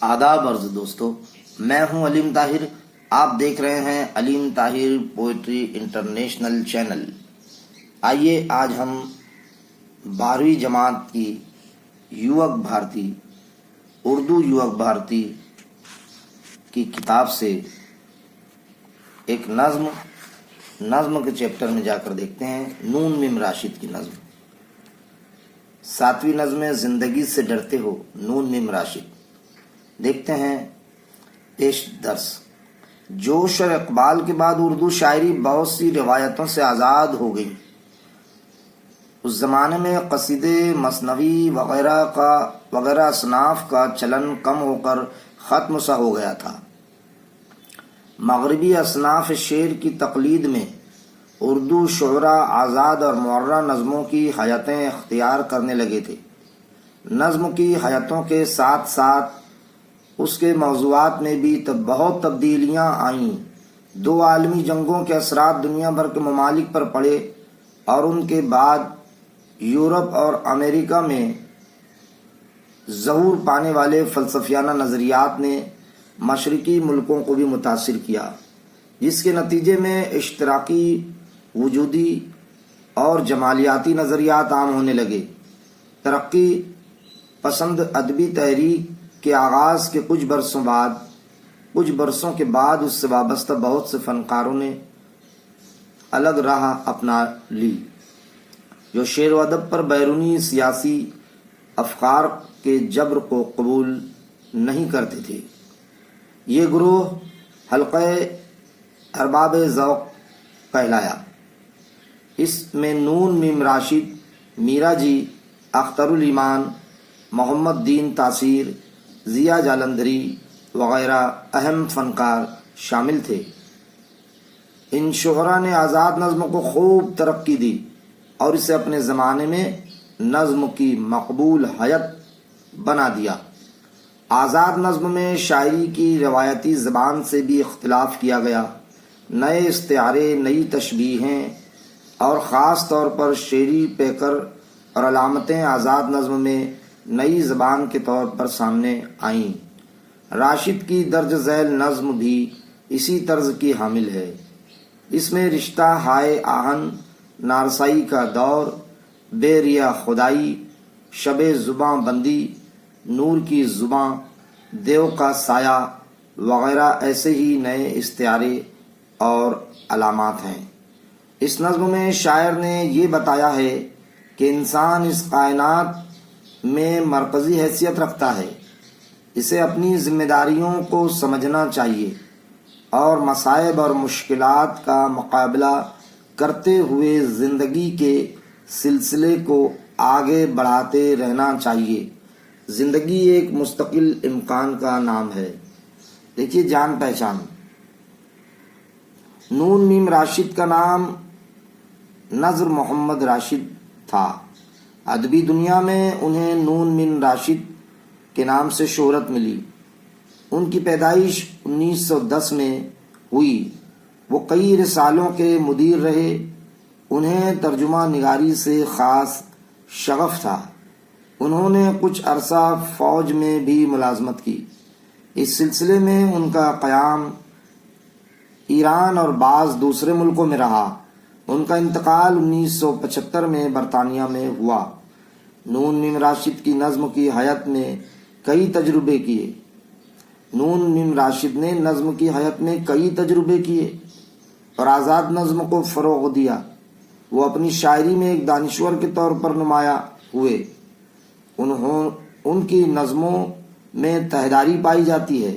آداب عرض دوستو، میں ہوں علیم طاہر. آپ دیکھ رہے ہیں علیم طاہر پوئٹری انٹرنیشنل چینل. آئیے آج ہم 12ویں جماعت کی یوک بھارتی اردو یوک بھارتی کی کتاب سے ایک نظم کے چیپٹر میں جا کر دیکھتے ہیں. نون میم راشد کی نظم. 7ویں نظم ہے زندگی سے ڈرتے ہو، نون میم راشد. دیکھتے ہیں پیش درس. جوش اور اقبال کے بعد اردو شاعری بہت سی روایتوں سے آزاد ہو گئی. اس زمانے میں قصیدے، مثنوی وغیرہ اصناف کا چلن کم ہو کر ختم سا ہو گیا تھا. مغربی اصناف شعر کی تقلید میں اردو شعراء آزاد اور معرہ نظموں کی حیتیں اختیار کرنے لگے تھے. نظم کی حیتوں کے ساتھ ساتھ اس کے موضوعات میں بھی بہت تبدیلیاں آئیں. 2 عالمی جنگوں کے اثرات دنیا بھر کے ممالک پر پڑے اور ان کے بعد یورپ اور امریکہ میں ظہور پانے والے فلسفیانہ نظریات نے مشرقی ملکوں کو بھی متاثر کیا، جس کے نتیجے میں اشتراکی، وجودی اور جمالیاتی نظریات عام ہونے لگے. ترقی پسند ادبی تحریک کے آغاز کے کچھ برسوں کے بعد اس سے وابستہ بہت سے فنکاروں نے الگ راہ اپنا لی، جو شعر و ادب پر بیرونی سیاسی افکار کے جبر کو قبول نہیں کرتے تھے. یہ گروہ حلقہ ارباب ذوق کہلایا. اس میں نون میم راشد، میرا جی، اختر الایمان، محمد دین تاثیر، ضیاء جالندھری وغیرہ اہم فنکار شامل تھے. ان شعراء نے آزاد نظم کو خوب ترقی دی اور اسے اپنے زمانے میں نظم کی مقبول ہیئت بنا دیا. آزاد نظم میں شاعری کی روایتی زبان سے بھی اختلاف کیا گیا. نئے استعارے، نئی تشبیہیں اور خاص طور پر شعری پیکر اور علامتیں آزاد نظم میں نئی زبان کے طور پر سامنے آئیں. راشد کی درج ذیل نظم بھی اسی طرز کی حامل ہے. اس میں رشتہ ہائے آہن، نارسائی کا دور، بے ریا خدائی، شب زباں بندی، نور کی زباں، دیو کا سایہ وغیرہ ایسے ہی نئے استعارے اور علامات ہیں. اس نظم میں شاعر نے یہ بتایا ہے کہ انسان اس کائنات میں مرکزی حیثیت رکھتا ہے. اسے اپنی ذمہ داریوں کو سمجھنا چاہیے اور مصائب اور مشکلات کا مقابلہ کرتے ہوئے زندگی کے سلسلے کو آگے بڑھاتے رہنا چاہیے. زندگی ایک مستقل امکان کا نام ہے. دیکھیے جان پہچان. نون میم راشد کا نام نذر محمد راشد تھا. ادبی دنیا میں انہیں نون میم راشد کے نام سے شہرت ملی. ان کی پیدائش 1910 میں ہوئی. وہ کئی رسالوں کے مدیر رہے. انہیں ترجمہ نگاری سے خاص شغف تھا. انہوں نے کچھ عرصہ فوج میں بھی ملازمت کی. اس سلسلے میں ان کا قیام ایران اور بعض دوسرے ملکوں میں رہا. ان کا انتقال 1975 میں برطانیہ میں ہوا. نون میم راشد کی نظم کی حیت میں کئی تجربے کیے. نون میم راشد نے نظم کی حیت میں کئی تجربے کیے اور آزاد نظم کو فروغ دیا. وہ اپنی شاعری میں ایک دانشور کے طور پر نمایاں ہوئے. ان کی نظموں میں تہداری پائی جاتی ہے.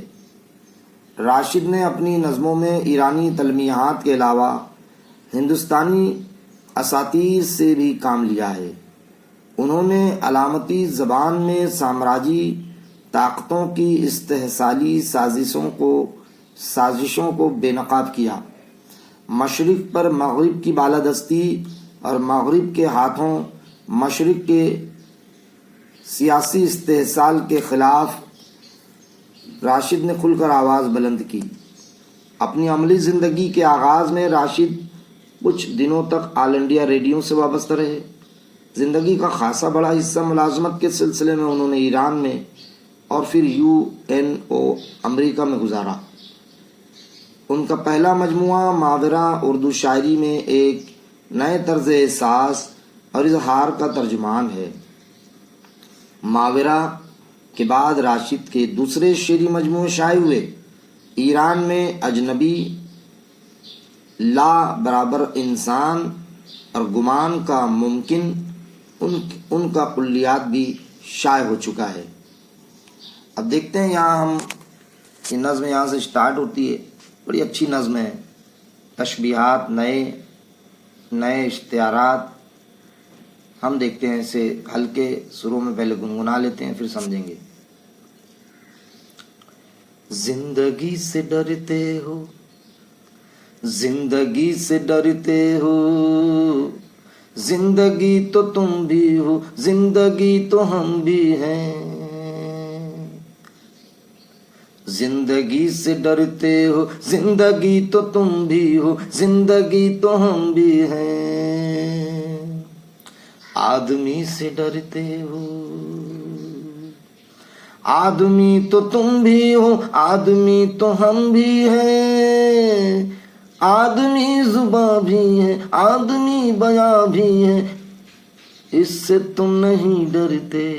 راشد نے اپنی نظموں میں ایرانی تلمیحات کے علاوہ ہندوستانی اساطیر سے بھی کام لیا ہے. انہوں نے علامتی زبان میں سامراجی طاقتوں کی استحصالی سازشوں کو بے نقاب کیا. مشرق پر مغرب کی بالادستی اور مغرب کے ہاتھوں مشرق کے سیاسی استحصال کے خلاف راشد نے کھل کر آواز بلند کی. اپنی عملی زندگی کے آغاز میں راشد کچھ دنوں تک آل انڈیا ریڈیو سے وابستہ رہے. زندگی کا خاصا بڑا حصہ ملازمت کے سلسلے میں انہوں نے ایران میں اور پھر UNO امریکہ میں گزارا۔ ان کا پہلا مجموعہ ماورا اردو شاعری میں ایک نئے طرز احساس اور اظہار کا ترجمان ہے۔ ماورا کے بعد راشد کے دوسرے شعری مجموعے شائع ہوئے۔ ایران میں اجنبی، لا برابر انسان اور گمان کا ممکن ان کا کلیات بھی شائع ہو چکا ہے۔ اب دیکھتے ہیں، یہاں ہم یہ نظم یہاں سے سٹارٹ ہوتی ہے، بڑی اچھی نظم ہے، تشبیہات، نئے اشتہارات۔ ہم دیکھتے ہیں اسے ہلکے سروں میں پہلے گنگنا لیتے ہیں، پھر سمجھیں گے۔ زندگی سے ڈرتے ہو، زندگی سے ڈرتے ہو، زندگی تو تم بھی ہو، زندگی تو ہم بھی ہیں۔ زندگی سے ڈرتے ہو، زندگی تو تم بھی ہو، زندگی تو ہم بھی ہیں۔ آدمی سے ڈرتے ہو، آدمی تو تم بھی ہو، آدمی تو ہم بھی ہیں۔ آدمی زباں بھی ہے، آدمی بیاں بھی ہے، اس سے تم نہیں ڈرتے۔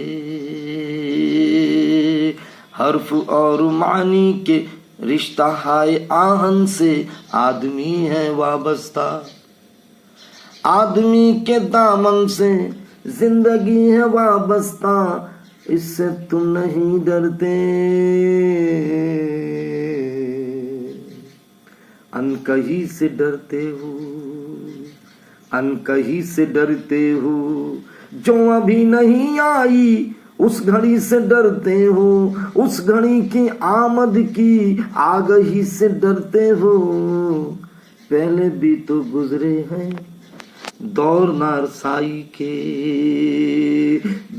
حرف اور معنی کے رشتہ ہائے آہن سے آدمی ہے وابستہ، آدمی کے دامن سے زندگی ہے وابستہ، اس سے تم نہیں ڈرتے۔ انکہی سے ڈرتے ہو، انکہی سے ڈرتے ہو، جو ابھی نہیں آئی اس گھڑی سے ڈرتے ہو، اس گھڑی کی آمد کی آگہی سے ڈرتے ہو۔ پہلے بھی تو گزرے ہیں دور نارسائی کے،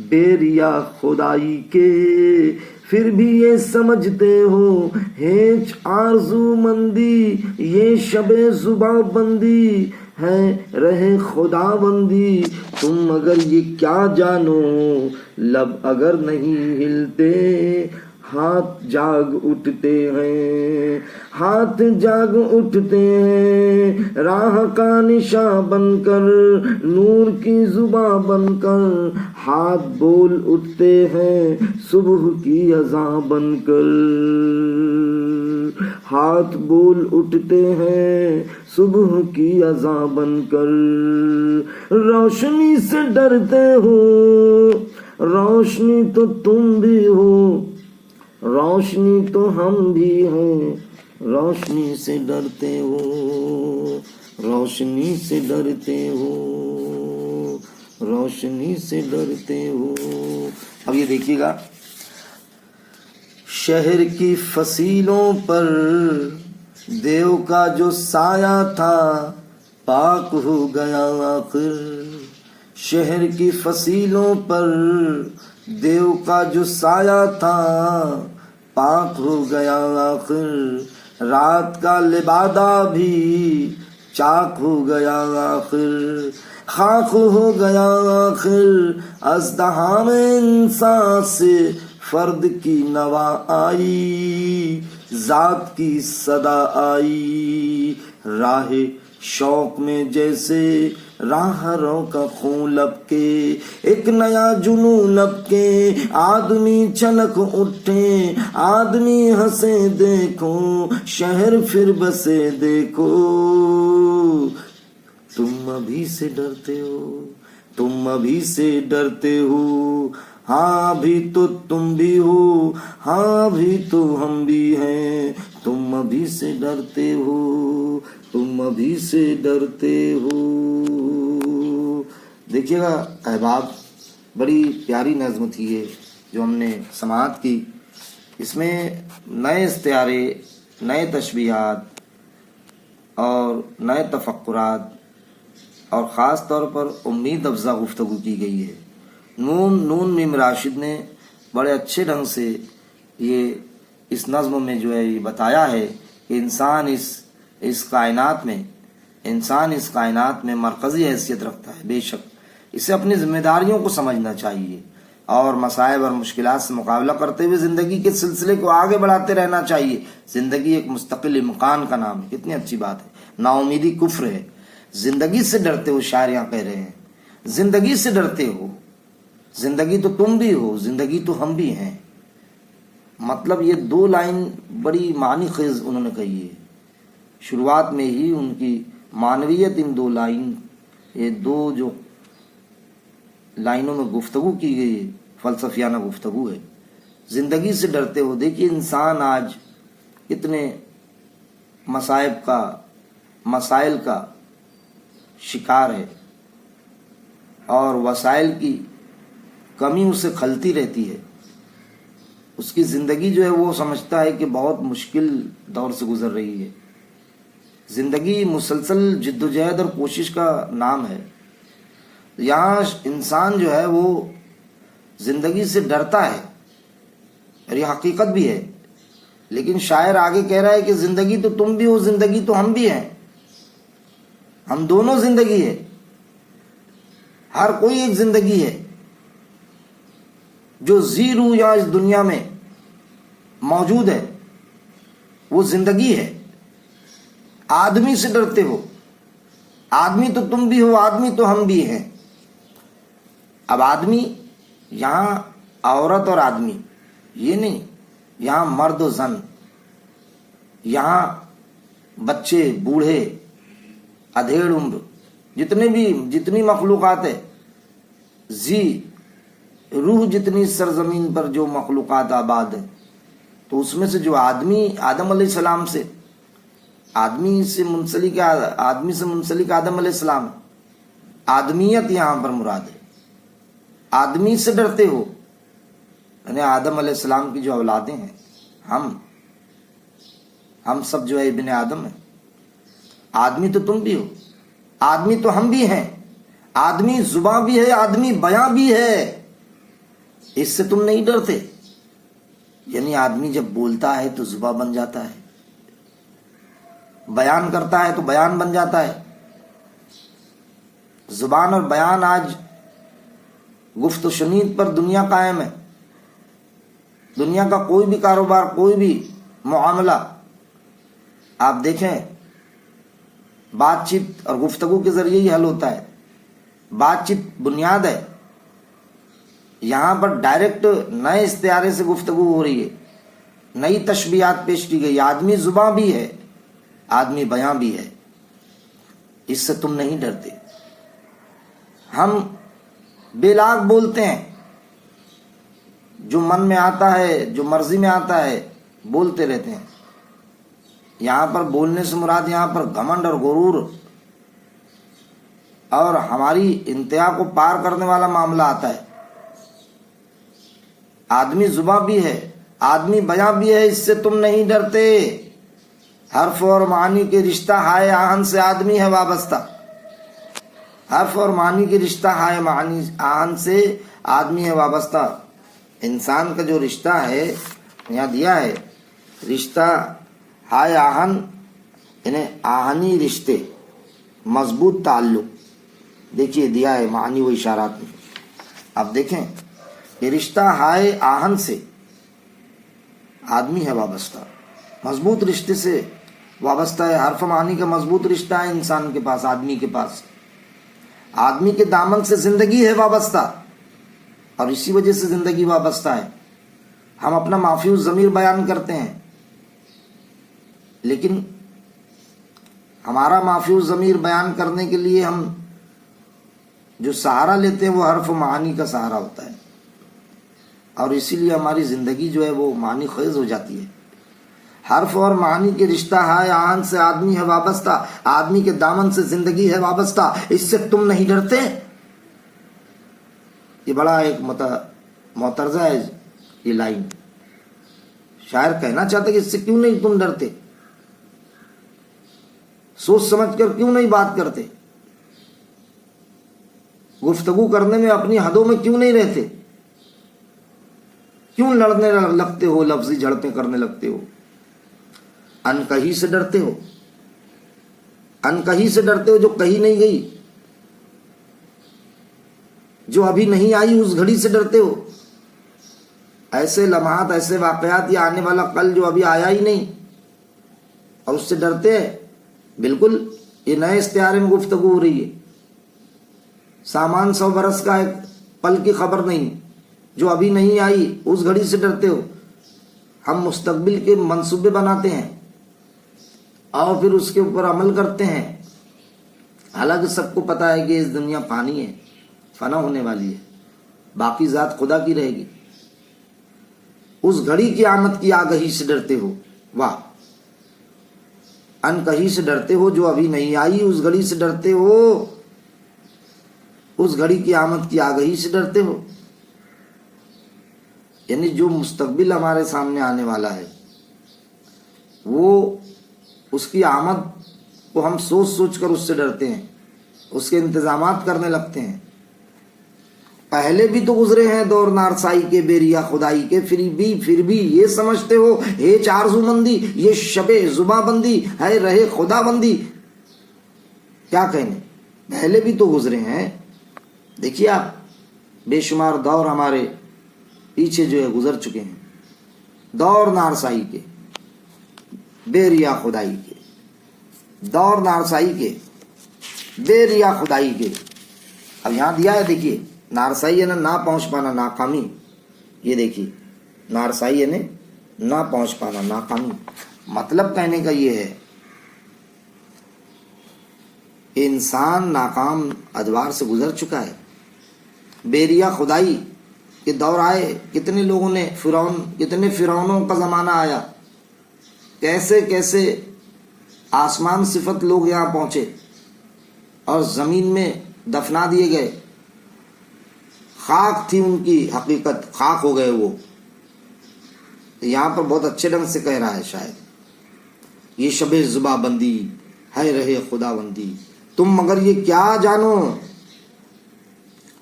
بیریا خدائی کے، پھر بھی یہ سمجھتے ہو ہیچ آرزو مندی، یہ شب زباں بندی ہے رہے خدا بندی۔ تم مگر یہ کیا جانو، لب اگر نہیں ہلتے، ہاتھ جاگ اٹھتے ہیں، ہاتھ جاگ اٹھتے ہیں، راہ کا نشاں بن کر، نور کی زباں بن کر، ہاتھ بول اٹھتے ہیں صبح کی اذان بن کر، ہاتھ بول اٹھتے ہیں صبح کی اذان بن کر۔ روشنی سے ڈرتے ہو، روشنی تو تم بھی ہو، روشنی تو ہم بھی ہیں، روشنی سے ڈرتے ہو، روشنی سے ڈرتے ہو، روشنی سے ڈرتے ہو۔ اب یہ دیکھیے گا، شہر کی فصیلوں پر دیو کا جو سایہ تھا پاک ہو گیا آخر، شہر کی فصیلوں پر دیو کا جو سایہ تھا پاک ہو گیا آخر، رات کا لبادہ بھی چاک ہو گیا آخر، خاک ہو گیا آخر۔ ازدحام انسان سے فرد کی نوا آئی، ذات کی صدا آئی، راہ شوق میں جیسے راہ رو کا خون لپکے، ایک نیا جنون لپکے، آدمی چھلک اٹھے، آدمی ہنسے دیکھو، شہر پھر بسے دیکھو۔ تم ابھی سے ڈرتے ہو، تم ابھی سے ڈرتے ہو، ہاں ابھی تو تم بھی ہو، ہاں ابھی تو ہم بھی ہیں، تم ابھی سے ڈرتے ہو، تم ابھی سے ڈرتے ہو۔ دیکھیے گا احباب، بڑی پیاری نظم تھی یہ جو ہم نے سماعت کی۔ اس میں نئے استعارے، نئے تشبیہات اور نئے تفکرات اور خاص طور پر امید افزا گفتگو کی گئی ہے۔ نون میم راشد نے بڑے اچھے ڈھنگ سے یہ اس نظم میں جو ہے یہ بتایا ہے کہ انسان اس کائنات میں مرکزی حیثیت رکھتا ہے۔ بے شک اسے اپنی ذمہ داریوں کو سمجھنا چاہیے، اور مصائب اور مشکلات سے مقابلہ کرتے ہوئے زندگی کے سلسلے کو آگے بڑھاتے رہنا چاہیے. زندگی ایک مستقل امکان کا نام ہے. کتنی اچھی بات ہے. نا امیدی کفر ہے. زندگی سے ڈرتے ہو، شاعر یہاں کہہ رہے ہیں زندگی سے ڈرتے ہو. زندگی تو تم بھی ہو، زندگی تو ہم بھی ہیں. مطلب یہ دو لائن بڑی معنی خیز انہوں نے کہی ہے. شروعات میں ہی ان کی معنویت ان دو لائن، یہ دو جو لائنوں میں گفتگو کی گئی فلسفیانہ گفتگو ہے. زندگی سے ڈرتے ہو. دیکھیے انسان آج اتنے مصائب کا، مسائل کا شکار ہے اور وسائل کی کمی اسے کھلتی رہتی ہے. اس کی زندگی جو ہے وہ سمجھتا ہے کہ بہت مشکل دور سے گزر رہی ہے. زندگی مسلسل جد و جہد اور کوشش کا نام ہے. یہاں انسان جو ہے وہ زندگی سے ڈرتا ہے اور یہ حقیقت بھی ہے. لیکن شاعر آگے کہہ رہا ہے کہ زندگی تو تم بھی ہو، زندگی تو ہم بھی ہیں. ہم دونوں زندگی ہے. ہر کوئی ایک زندگی ہے. جو زی روح یہاں اس دنیا میں موجود ہے وہ زندگی ہے. آدمی سے ڈرتے ہو. آدمی تو تم بھی ہو، آدمی تو ہم بھی ہیں. اب آدمی یہاں عورت اور آدمی یہ نہیں، یہاں مرد و زن، یہاں بچے، بوڑھے، ادھیڑ عمر، جتنی مخلوقات ہے، زی روح جتنی سرزمین پر جو مخلوقات آباد ہیں، تو اس میں سے جو آدمی، آدم علیہ السلام سے، آدمی سے منسلک آدم علیہ السلام، آدمیت یہاں پر مراد ہے. آدمی سے ڈرتے ہو یعنی آدم علیہ السلام کی جو اولادیں ہیں، ہم سب جو ہے ابن آدم ہیں. آدمی تو تم بھی ہو، آدمی تو ہم بھی ہیں. آدمی زباں بھی ہے، آدمی بیاں بھی ہے. اس سے تم نہیں ڈرتے. یعنی آدمی جب بولتا ہے تو زباں بن جاتا ہے، بیان کرتا ہے تو بیان بن جاتا ہے. زبان اور بیان آج گفت و شنید پر دنیا قائم ہے. دنیا کا کوئی بھی کاروبار، کوئی بھی معاملہ آپ دیکھیں بات چیت اور گفتگو کے ذریعے ہی حل ہوتا ہے. بات چیت بنیاد ہے. یہاں پر ڈائریکٹ نئے استعارے سے گفتگو ہو رہی ہے، نئی تشبیہات پیش کی گئی. آدمی زباں بھی ہے، آدمی بیاں بھی ہے. اس سے تم نہیں ڈرتے. ہم بے لاگ بولتے ہیں، جو من میں آتا ہے، جو مرضی میں آتا ہے بولتے رہتے ہیں. یہاں پر بولنے سے مراد یہاں پر گھمنڈ اور غرور اور ہماری انتہا کو پار کرنے والا معاملہ آتا ہے. آدمی زباں بھی ہے، آدمی بیاں بھی ہے. اس سے تم نہیں ڈرتے. حرف اور معنی کے رشتہ ہائے آہن سے آدمی ہے وابستہ. حرف اور معنی کے رشتہ ہائے آہن سے آدمی ہے وابستہ. انسان کا جو رشتہ ہے یہاں دیا ہے، رشتہ ہائے آہن یعنی آہنی رشتے، مضبوط تعلق. دیکھیے دیا ہے معنی و اشارات میں. اب دیکھیں یہ رشتہ ہائے آہن سے آدمی ہے وابستہ، مضبوط رشتے سے وابستہ ہے. حرف معنی کا مضبوط رشتہ ہے انسان کے پاس، آدمی کے پاس. آدمی کے دامن سے زندگی ہے وابستہ، اور اسی وجہ سے زندگی وابستہ ہے. ہم اپنا مافیوز ضمیر بیان کرتے ہیں، لیکن ہمارا مافیوز ضمیر بیان کرنے کے لیے ہم جو سہارا لیتے ہیں وہ حرف معنی کا سہارا ہوتا ہے، اور اسی لیے ہماری زندگی جو ہے وہ معنی خیز ہو جاتی ہے. حرف اور معنی کے رشتہ ہے آہن سے آدمی ہے وابستہ. آدمی کے دامن سے زندگی ہے وابستہ. اس سے تم نہیں ڈرتے. یہ بڑا ایک معترضہ ہے یہ لائن. شاعر کہنا چاہتا کہ اس سے کیوں نہیں تم ڈرتے، سوچ سمجھ کر کیوں نہیں بات کرتے، گفتگو کرنے میں اپنی حدوں میں کیوں نہیں رہتے، کیوں لڑنے لگتے ہو، لفظی جھڑپیں کرنے لگتے ہو. ان کہی سے ڈرتے ہو، ان کہی سے ڈرتے ہو جو کہی نہیں گئی، جو ابھی نہیں آئی اس گھڑی سے ڈرتے ہو. ایسے لمحات، ایسے واقعات، یہ آنے والا کل جو ابھی آیا ہی نہیں اور اس سے ڈرتے ہیں. بالکل یہ نئے استعارے میں گفتگو ہو رہی ہے. سامان 100 برس کا ایک پل کی خبر نہیں جو ابھی نہیں آئی، اس گھڑی سے ڈرتے ہو. ہم مستقبل کے منصوبے بناتے ہیں اور پھر اس کے اوپر عمل کرتے ہیں، حالانکہ سب کو پتا ہے کہ اس دنیا فانی ہے، فنا ہونے والی ہے، باقی ذات خدا کی رہے گی. اس گھڑی کی آمد کی آگہی سے ڈرتے ہو. واہ، ان کہیں سے ڈرتے ہو جو ابھی نہیں آئی، اس گھڑی سے ڈرتے ہو، اس گھڑی کی آمد کی آگہی سے ڈرتے ہو. یعنی جو مستقبل ہمارے سامنے آنے والا ہے، وہ اس کی آمد کو ہم سوچ سوچ کر اس سے ڈرتے ہیں، اس کے انتظامات کرنے لگتے ہیں. پہلے بھی تو گزرے ہیں دور نارسائی کے، بیریا خدائی کے، پھر بھی یہ سمجھتے ہو ہے آرزو مندی، یہ شب زباں بندی ہے، رہے خدا بندی. کیا کہنے، پہلے بھی تو گزرے ہیں. دیکھیے آپ، بے شمار دور ہمارے پیچھے جو ہے گزر چکے ہیں، دور نارسائی کے، بیریا خدائی کے، دور نارسائی کے، بیریا خدائی کے. اب یہاں دیا ہے، دیکھیے، نارسائی ہے نہ پہنچ پانا، ناکامی. یہ دیکھیے، نارسائی ہے نہ پہنچ پانا، ناکامی. مطلب کہنے کا یہ ہے کہ انسان ناکام ادوار سے گزر چکا ہے. بیریا خدائی کے دور آئے، کتنے لوگوں نے کتنے فرعونوں کا زمانہ آیا، کیسے کیسے آسمان صفت لوگ یہاں پہنچے اور زمین میں دفنا دیے گئے. خاک تھی ان کی حقیقت، خاک ہو گئے وہ. یہاں پر بہت اچھے ڈھنگ سے کہہ رہا ہے شاید، یہ شب زباں بندی ہے، رہے خدا بندی. تم مگر یہ کیا جانو،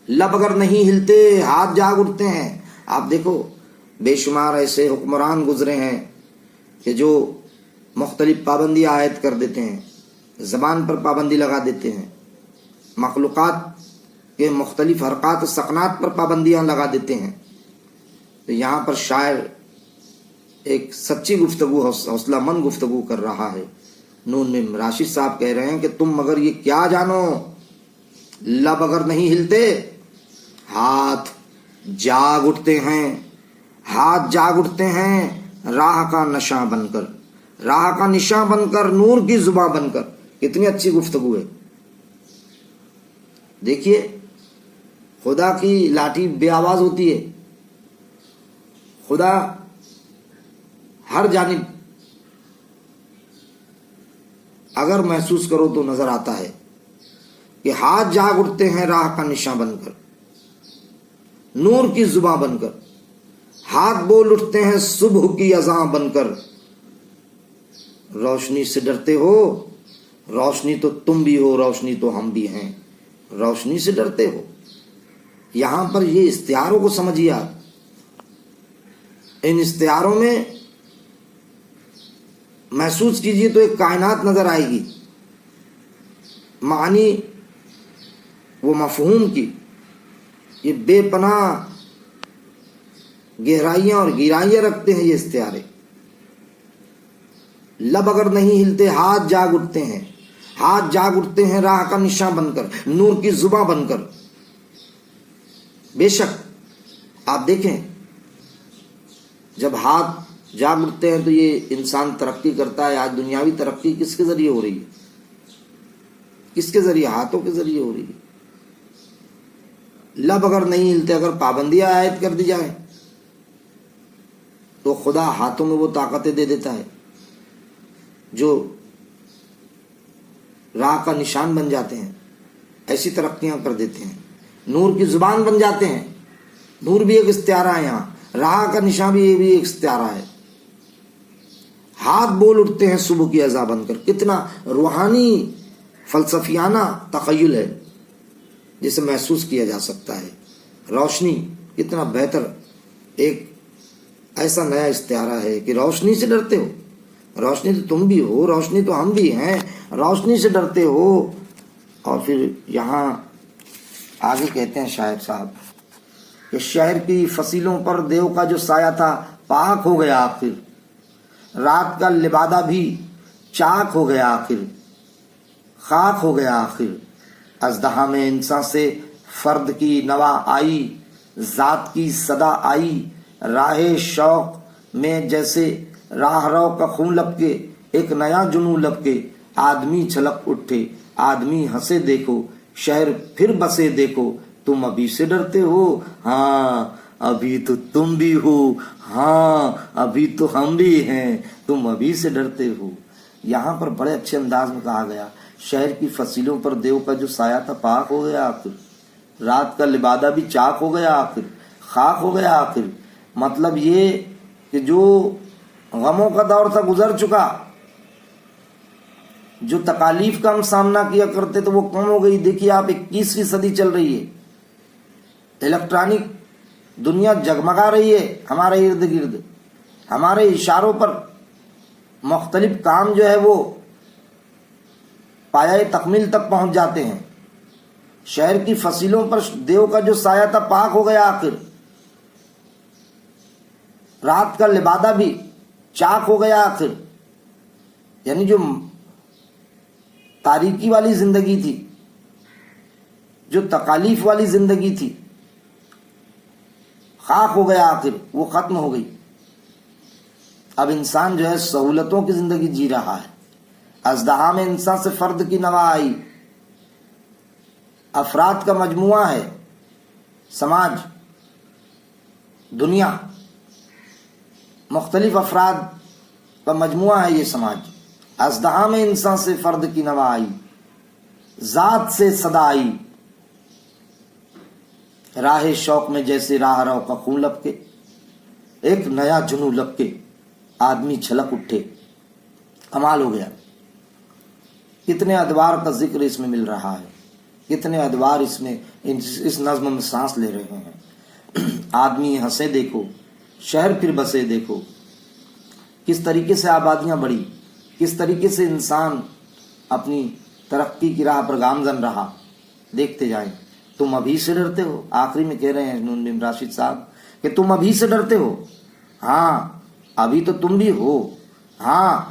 لب اگر نہیں ہلتے ہاتھ جاگ اٹھتے ہیں. آپ دیکھو، بے شمار ایسے حکمران گزرے ہیں کہ جو مختلف پابندیاں عائد کر دیتے ہیں، زبان پر پابندی لگا دیتے ہیں، مخلوقات کے مختلف حرکات و سکنات پر پابندیاں لگا دیتے ہیں. تو یہاں پر شاعر ایک سچی گفتگو، حوصلہ مند گفتگو کر رہا ہے. نون میں راشد صاحب کہہ رہے ہیں کہ تم مگر یہ کیا جانو، لب اگر نہیں ہلتے ہاتھ جاگ اٹھتے ہیں، ہاتھ جاگ اٹھتے ہیں، راہ کا نشاں بن کر، راہ کا نشاں بن کر، نور کی زباں بن کر. کتنی اچھی گفتگو ہے. دیکھیے، خدا کی لاٹھی بے آواز ہوتی ہے. خدا ہر جانب اگر محسوس کرو تو نظر آتا ہے کہ ہاتھ جاگ اٹھتے ہیں راہ کا نشاں بن کر، نور کی زباں بن کر، ہاتھ بول اٹھتے ہیں صبح کی اذان بن کر. روشنی سے ڈرتے ہو، روشنی تو تم بھی ہو، روشنی تو ہم بھی ہیں. روشنی سے ڈرتے ہو. یہاں پر یہ استعاروں کو سمجھیے آپ. ان استعاروں میں محسوس کیجئے تو ایک کائنات نظر آئے گی، معنی وہ مفہوم کی. یہ بے پناہ گہرائیاں اور گہرائیاں رکھتے ہیں یہ استعارے. لب اگر نہیں ہلتے ہاتھ جاگ اٹھتے ہیں، ہاتھ جاگ اٹھتے ہیں راہ کا نشاں بن کر، نور کی زباں بن کر. بے شک آپ دیکھیں، جب ہاتھ جاگ اٹھتے ہیں تو یہ انسان ترقی کرتا ہے. آج دنیاوی ترقی کس کے ذریعے ہو رہی ہے؟ کس کے ذریعے؟ ہاتھوں کے ذریعے ہو رہی ہے. لب اگر نہیں ہلتے، اگر پابندیاں عائد کر دی جائیں تو خدا ہاتھوں میں وہ طاقتیں دے دیتا ہے جو راہ کا نشان بن جاتے ہیں، ایسی ترقیاں کر دیتے ہیں. نور کی زبان بن جاتے ہیں. نور بھی ایک استعارہ ہے، یہاں راہ کا نشان بھی ایک استعارہ ہے. ہاتھ بول اٹھتے ہیں صبح کی اذان بن کر. کتنا روحانی فلسفیانہ تخیل ہے جسے محسوس کیا جا سکتا ہے. روشنی کتنا بہتر ایک ایسا نیا استعارہ ہے کہ روشنی سے ڈرتے ہو. روشنی تو تم بھی ہو، روشنی تو ہم بھی ہیں. روشنی سے ڈرتے ہو. اور پھر یہاں آگے کہتے ہیں شاعر صاحب، کہ شہر کی فصیلوں پر دیو کا جو سایہ تھا پاک ہو گیا آخر، رات کا لبادہ بھی چاک ہو گیا آخر، خاک ہو گیا آخر، اژدہا میں انسان سے فرد کی نوا آئی، ذات کی صدا آئی، راہ شوق میں جیسے راہ رو کا خون لپکے، ایک نیا جنوں لپکے، آدمی چھلک اٹھے، آدمی ہنسے دیکھو، شہر پھر بسے دیکھو، تم ابھی سے ڈرتے ہو، ہاں ابھی تو تم بھی ہو، ہاں ابھی تو ہم بھی ہیں، تم ابھی سے ڈرتے ہو۔ یہاں پر بڑے اچھے انداز میں کہا گیا، شہر کی فصیلوں پر دیو کا جو سایہ تھا پاک ہو گیا آخر، رات کا لبادہ بھی چاک ہو گیا آخر، خاک ہو گیا آخر۔ مطلب یہ کہ جو غموں کا دور تھا گزر چکا، جو تکالیف کا ہم سامنا کیا کرتے تو وہ کم ہو گئی۔ دیکھیے آپ 21ویں صدی چل رہی ہے، الیکٹرانک دنیا جگمگا رہی ہے ہمارے ارد گرد، ہمارے اشاروں پر مختلف کام جو ہے وہ پایۂ تکمیل تک پہنچ جاتے ہیں۔ شہر کی فصیلوں پر دیو کا جو سایہ تھا پاک ہو گیا آخر، رات کا لبادہ بھی چاک ہو گیا آخر، یعنی جو تاریکی والی زندگی تھی، جو تکالیف والی زندگی تھی، خاک ہو گیا آخر، وہ ختم ہو گئی۔ اب انسان جو ہے سہولتوں کی زندگی جی رہا ہے۔ اژدہا میں انسان سے فرد کی نوا آئی، افراد کا مجموعہ ہے، سماج، دنیا، مختلف افراد کا مجموعہ ہے یہ سماج۔ اژدہا میں انسان سے فرد کی نوا آئی، ذات سے صدا آئی، راہ شوق میں جیسے راہ رو کا خون لپکے، ایک نیا جنوں لپکے، آدمی چھلک اٹھے، کمال ہو گیا۔ کتنے ادوار کا ذکر اس میں مل رہا ہے، کتنے ادوار اس میں اس نظم میں سانس لے رہے ہیں۔ آدمی ہنسے دیکھو، شہر پھر بسے دیکھو، کس طریقے سے آبادیاں بڑھی، کس طریقے سے انسان اپنی ترقی کی راہ پر گامزن رہا، دیکھتے جائیں۔ تم ابھی سے ڈرتے ہو، آخری میں کہہ رہے ہیں نون بن راشد صاحب کہ تم ابھی سے ڈرتے ہو، ہاں ابھی تو تم بھی ہو، ہاں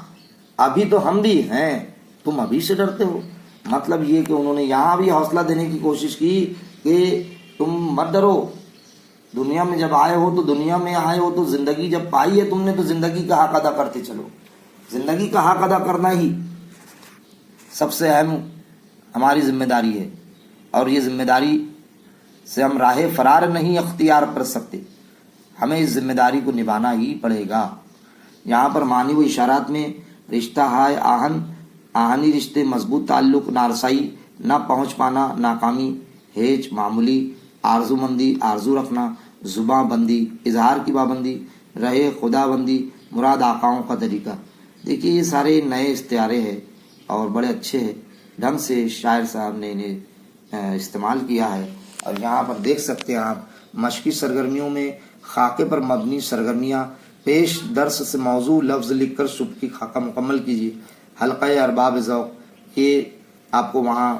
ابھی تو ہم بھی ہیں، تم ابھی سے ڈرتے ہو۔ مطلب یہ کہ انہوں نے یہاں بھی حوصلہ دینے کی کوشش کی کہ تم مت ڈرو، دنیا میں جب آئے ہو تو دنیا میں آئے ہو تو زندگی جب پائی ہے تم نے تو زندگی کا حق ادا کرتے چلو۔ زندگی کا حق ادا کرنا ہی سب سے اہم ہماری ذمہ داری ہے، اور یہ ذمہ داری سے ہم راہ فرار نہیں اختیار کر سکتے، ہمیں اس ذمہ داری کو نبھانا ہی پڑے گا۔ یہاں پر معنی و اشارات میں رشتہ ہائے آہن، آہنی رشتے، مضبوط تعلق، نارسائی، نہ پہنچ پانا، ناکامی، ہیچ، معمولی، آرزو مندی، آرزو رکھنا، زباں بندی، اظہار کی پابندی، رہے خدا بندی، مراد آقاؤں کا طریقہ۔ دیکھیے یہ سارے نئے استعارے ہیں اور بڑے اچھے ڈھنگ سے شاعر صاحب نے انہیں استعمال کیا ہے۔ اور یہاں پر دیکھ سکتے ہیں آپ مشقی سرگرمیوں میں خاکے پر مبنی سرگرمیاں، پیش درس سے موضوع لفظ لکھ کر صبح کی خاکہ مکمل کیجیے۔ حلقہ ارباب ذوق، یہ آپ کو وہاں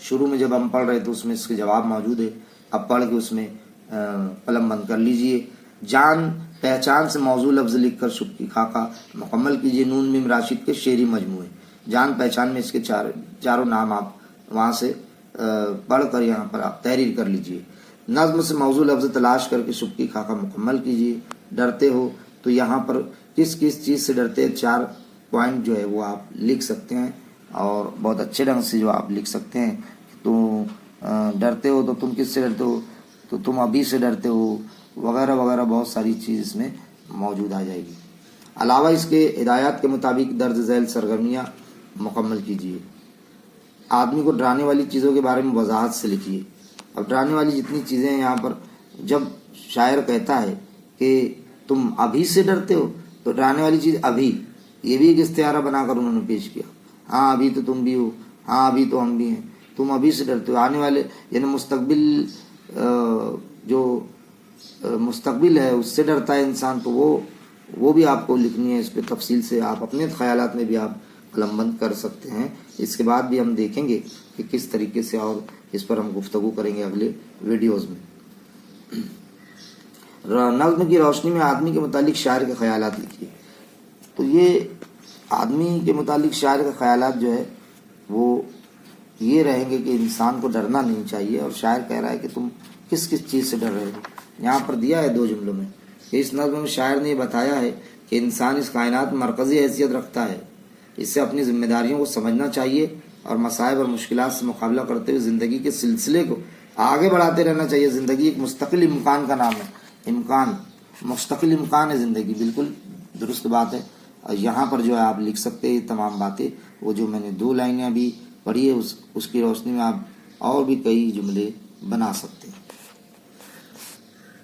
شروع میں جب ہم پڑھ رہے تو اس میں اس کے جواب موجود ہے، اب پڑھ کے اس میں قلم بند کر لیجئے۔ جان پہچان سے موضوع لفظ لکھ کر صبح کی خاکہ مکمل کیجیے۔ نون میم راشد کے شعری مجموعے جان پہچان میں اس کے چاروں نام آپ وہاں سے پڑھ کر یہاں پر آپ تحریر کر لیجئے۔ نظم سے موضوع لفظ تلاش کر کے صبح کی خاکہ مکمل کیجیے۔ ڈرتے ہو تو یہاں پر کس کس چیز سے ڈرتے ہیں، 4 پوائنٹ جو ہے وہ آپ لکھ سکتے ہیں اور بہت اچھے ڈھنگ سے جو آپ لکھ سکتے ہیں۔ تو ڈرتے ہو تو تم کس سے ڈرتے ہو، تو تم ابھی سے ڈرتے ہو، وغیرہ وغیرہ بہت ساری چیز اس میں موجود آ جائے گی۔ علاوہ اس کے ہدایات کے مطابق درج ذیل سرگرمیاں مکمل کیجیے۔ آدمی کو ڈرانے والی چیزوں کے بارے میں وضاحت سے لکھیے۔ اب ڈرانے والی جتنی چیزیں ہیں یہاں پر جب شاعر کہتا ہے کہ تم ابھی سے ڈرتے ہو تو ڈرانے والی چیز ابھی، یہ بھی ایک استعارہ بنا کر انہوں نے پیش کیا۔ ہاں ابھی تو تم بھی ہو، ہاں ابھی تو ہم بھی ہیں، تم ابھی سے ڈرتے ہو۔ آنے والے یعنی مستقبل، جو مستقبل ہے اس سے ڈرتا ہے انسان، تو وہ بھی آپ کو لکھنی ہے۔ اس پہ تفصیل سے آپ اپنے خیالات میں بھی آپ قلم بند کر سکتے ہیں۔ اس کے بعد بھی ہم دیکھیں گے کہ کس طریقے سے اور اس پر ہم گفتگو کریں گے اگلے ویڈیوز میں۔ نظم کی روشنی میں آدمی کے متعلق شاعر کے خیالات لکھیے. تو یہ آدمی کے متعلق شاعر کے خیالات جو ہے وہ یہ رہیں گے کہ انسان کو ڈرنا نہیں چاہیے. اور شاعر کہہ رہا ہے کہ تم کس کس چیز سے ڈر رہے ہو. یہاں پر دیا ہے 2 جملوں میں کہ اس نظم میں شاعر نے یہ بتایا ہے کہ انسان اس کائنات میں مرکزی حیثیت رکھتا ہے. اس سے اپنی ذمہ داریوں کو سمجھنا چاہیے اور مصائب اور مشکلات سے مقابلہ کرتے ہوئے زندگی کے سلسلے کو آگے بڑھاتے رہنا چاہیے. زندگی ایک مستقل امکان کا نام ہے. امکان، مستقل امکان ہے زندگی. بالکل درست بات ہے. اور یہاں پر جو ہے آپ لکھ سکتے ہیں تمام باتیں. وہ جو میں نے 2 لائنیں ابھی پڑھی ہے اس کی روشنی میں آپ اور بھی کئی جملے بنا سکتے ہیں.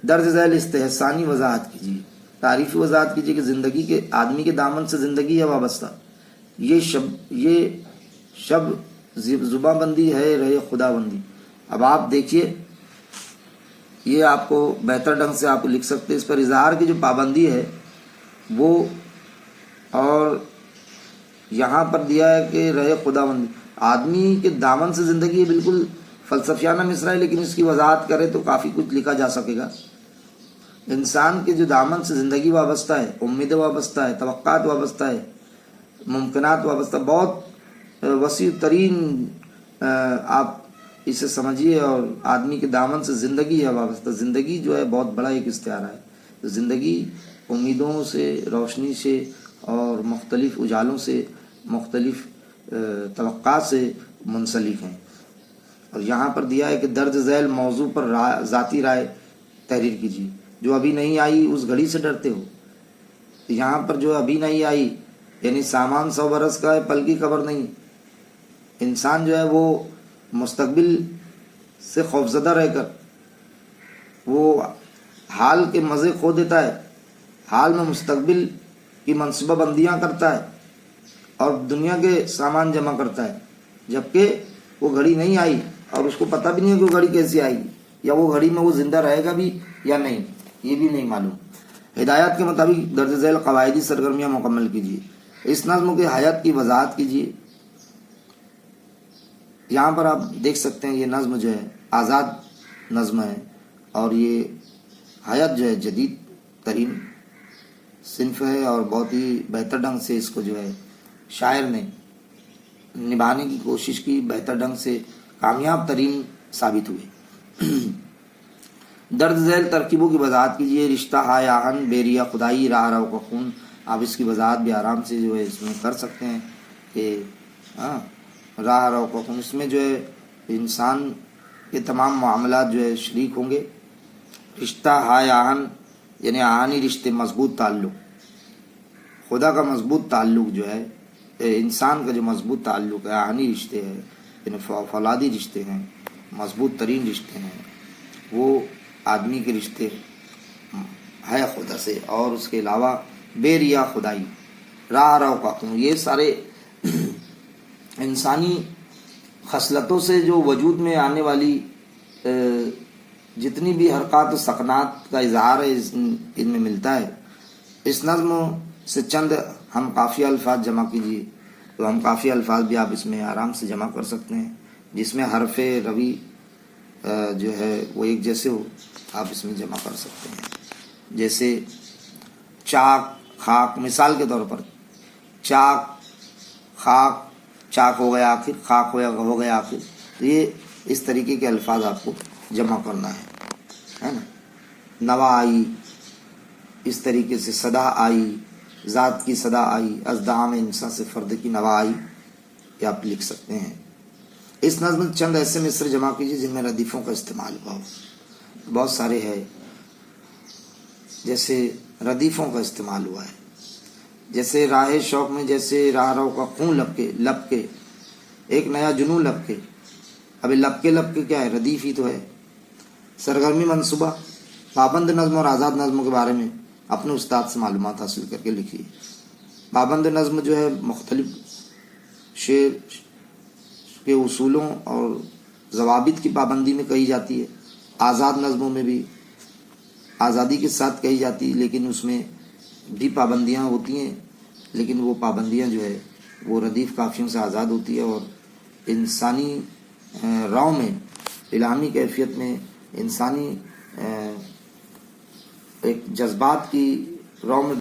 درج ذیل استحسانی وضاحت کیجیے. تعریفی وضاحت کیجیے کہ زندگی کے آدمی کے دامن سے زندگی ہے وابستہ. یہ شب زباں بندی ہے رہے خدا بندی. اب آپ دیکھیے یہ آپ کو بہتر ڈھنگ سے آپ لکھ سکتے ہیں. اس پر اظہار کی جو پابندی ہے وہ، اور یہاں پر دیا ہے کہ رہے خدا بندی. آدمی کے دامن سے زندگی ہے، بالکل فلسفیانہ مصرع ہے، لیکن اس کی وضاحت کرے تو کافی کچھ لکھا جا سکے گا. انسان کے جو دامن سے زندگی وابستہ ہے، امیدیں وابستہ ہے، توقعات وابستہ ہے، ممکنات وابستہ، بہت وسیع ترین آپ اسے سمجھیے. اور آدمی کے دامن سے زندگی ہے وابستہ. زندگی جو ہے بہت بڑا ایک استعارہ ہے. زندگی امیدوں سے، روشنی سے اور مختلف اجالوں سے، مختلف توقعات سے منسلک ہیں. اور یہاں پر دیا ہے کہ درج ذیل موضوع پر ذاتی رائے تحریر کیجیے. جو ابھی نہیں آئی اس گھڑی سے ڈرتے ہو. یہاں پر جو ابھی نہیں آئی یعنی سامان 100 برس کا ہے، پل کی خبر نہیں. انسان جو ہے وہ مستقبل سے خوفزدہ رہ کر وہ حال کے مزے کھو دیتا ہے، حال میں مستقبل کی منصوبہ بندیاں کرتا ہے اور دنیا کے سامان جمع کرتا ہے، جبکہ وہ گھڑی نہیں آئی اور اس کو پتہ بھی نہیں ہے کہ وہ گھڑی کیسی آئے گی، یا وہ گھڑی میں وہ زندہ رہے گا بھی یا نہیں، یہ بھی نہیں معلوم. ہدایات کے مطابق درج ذیل قواعدی سرگرمیاں مکمل کیجیے. اس نظم کی حیات کی وضاحت کیجیے. یہاں پر آپ دیکھ سکتے ہیں یہ نظم جو ہے آزاد نظم ہے اور یہ حیات جو ہے جدید ترین صنف ہے اور بہت ہی بہتر ڈھنگ سے اس کو جو ہے شاعر نے نبھانے کی کوشش کی، بہتر ڈھنگ سے کامیاب ترین ثابت ہوئے. درج ذیل ترکیبوں کی وضاحت کیجیے. رشتہ ہائے آہن، بیریا خدائی، راہ رو کا خون. آپ اس کی وضاحت بھی آرام سے جو ہے اس میں کر سکتے ہیں کہ راہ رو کا خون، اس میں جو ہے انسان کے تمام معاملات جو ہے شریک ہوں گے. رشتہ ہائے آہن یعنی آہنی رشتے، مضبوط تعلق، خدا کا مضبوط تعلق جو ہے، انسان کا جو مضبوط تعلق ہے، آہنی رشتے ہیں یعنی فولادی رشتے ہیں، مضبوط ترین رشتے ہیں، وہ آدمی کے رشتے ہے خدا سے. اور اس کے علاوہ بے ریا خدائی، راہ رو کا خون، یہ سارے انسانی خصلتوں سے جو وجود میں آنے والی جتنی بھی حرکات و سکنات کا اظہار ہے ان میں ملتا ہے. اس نظم سے چند ہم قافیہ الفاظ جمع کیجیے. تو ہم قافیہ الفاظ بھی آپ اس میں آرام سے جمع کر سکتے ہیں جس میں حرف روی جو ہے وہ ایک جیسے ہو، آپ اس میں جمع کر سکتے ہیں. جیسے چاک، خاک، مثال کے طور پر چاک، خاک، چاک ہو گیا آخر، خاک ہو گیا آخر. تو یہ اس طریقے کے الفاظ آپ کو جمع کرنا ہے نا. نوا آئی، اس طریقے سے صدا آئی، ذات کی صدا آئی، از دام انسان سے فرد کی نوا آئی، یہ آپ لکھ سکتے ہیں. اس نظم میں چند ایسے مصرے جمع کیجیے جن میں ردیفوں کا استعمال ہوا ہو. بہت سارے ہے، جیسے ردیفوں کا استعمال ہوا ہے. جیسے راہ شوق میں جیسے راہ رو کا خون لپ کے ایک نیا جنون لپ کے. ابھی لپ کے کیا ہے؟ ردیف ہی تو ہے. سرگرمی منصوبہ، پابند نظم اور آزاد نظم کے بارے میں اپنے استاد سے معلومات حاصل کر کے لکھیے. پابند نظم جو ہے مختلف شعر کے اصولوں اور ضوابط کی پابندی میں کہی جاتی ہے. آزاد نظموں میں بھی آزادی کے ساتھ کہی جاتی ہے، لیکن اس میں بھی پابندیاں ہوتی ہیں، لیکن وہ پابندیاں جو ہے وہ ردیف قافیوں سے آزاد ہوتی ہے اور انسانی راؤں میں، الہامی کیفیت میں، انسانی ایک جذبات کی رو میں